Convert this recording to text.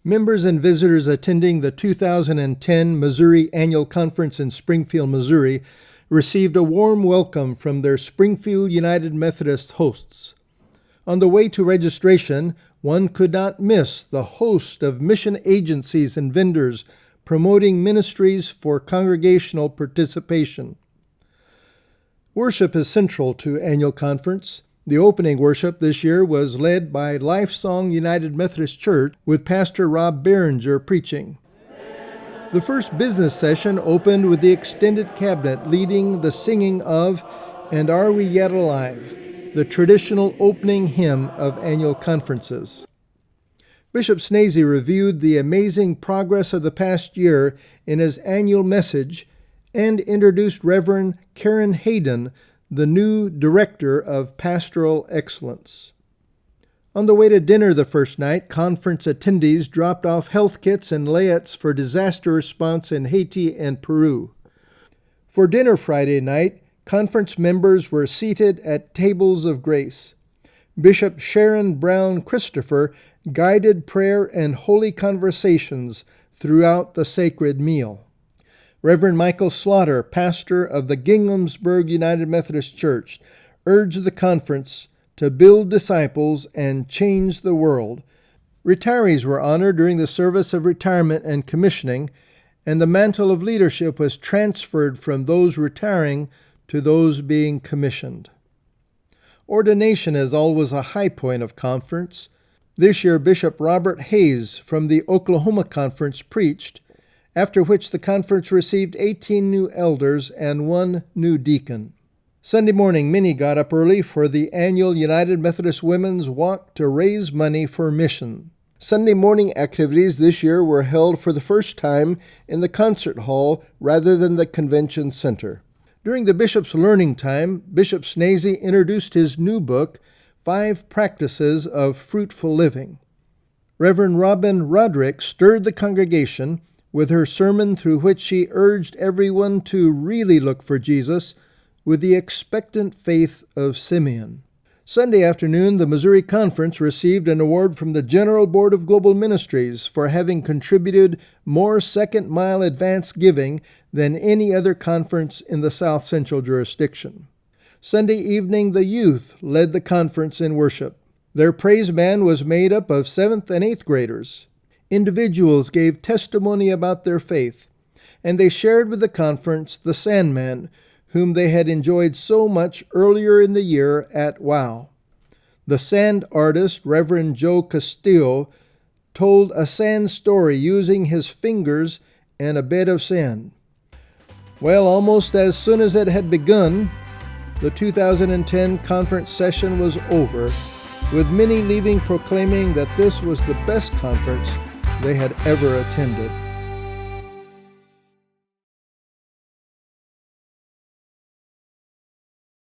Members and visitors attending the 2010 Missouri Annual Conference in Springfield, Missouri, received a warm welcome from their Springfield United Methodist hosts. On the way to registration, one could not miss the host of mission agencies and vendors promoting ministries for congregational participation. Worship is central to annual conference. The opening worship this year was led by Lifesong United Methodist Church with Pastor Rob Behringer preaching. The first business session opened with the extended cabinet leading the singing of "And Are We Yet Alive?", the traditional opening hymn of annual conferences. Bishop Snazy reviewed the amazing progress of the past year in his annual message and introduced Reverend Karen Hayden, the new Director of Pastoral Excellence. On the way to dinner the first night, conference attendees dropped off health kits and layets for disaster response in Haiti and Peru. For dinner Friday night, conference members were seated at tables of grace. Bishop Sharon Brown Christopher guided prayer and holy conversations throughout the sacred meal. Reverend Michael Slaughter, pastor of the Ginghamsburg United Methodist Church, urged the conference to build disciples and change the world. Retirees were honored during the service of retirement and commissioning, and the mantle of leadership was transferred from those retiring to those being commissioned. Ordination is always a high point of conference. This year, Bishop Robert Hayes from the Oklahoma Conference preached, after which the conference received 18 new elders and 1 new deacon. Sunday morning, many got up early for the annual United Methodist Women's Walk to raise money for mission. Sunday morning activities this year were held for the first time in the concert hall rather than the convention center. During the bishop's learning time, Bishop Snazy introduced his new book, 5 Practices of Fruitful Living. Reverend Robin Roderick stirred the congregation with her sermon through which she urged everyone to really look for Jesus with the expectant faith of Simeon. Sunday afternoon, the Missouri Conference received an award from the General Board of Global Ministries for having contributed more second-mile advance giving than any other conference in the South Central jurisdiction. Sunday evening, the youth led the conference in worship. Their praise band was made up of 7th and 8th graders. Individuals gave testimony about their faith, and they shared with the conference the Sandman, whom they had enjoyed so much earlier in the year at WOW. The sand artist, Reverend Joe Castillo, told a sand story using his fingers and a bed of sand. Well, almost as soon as it had begun, the 2010 conference session was over, with many leaving proclaiming that this was the best conference they had ever attended.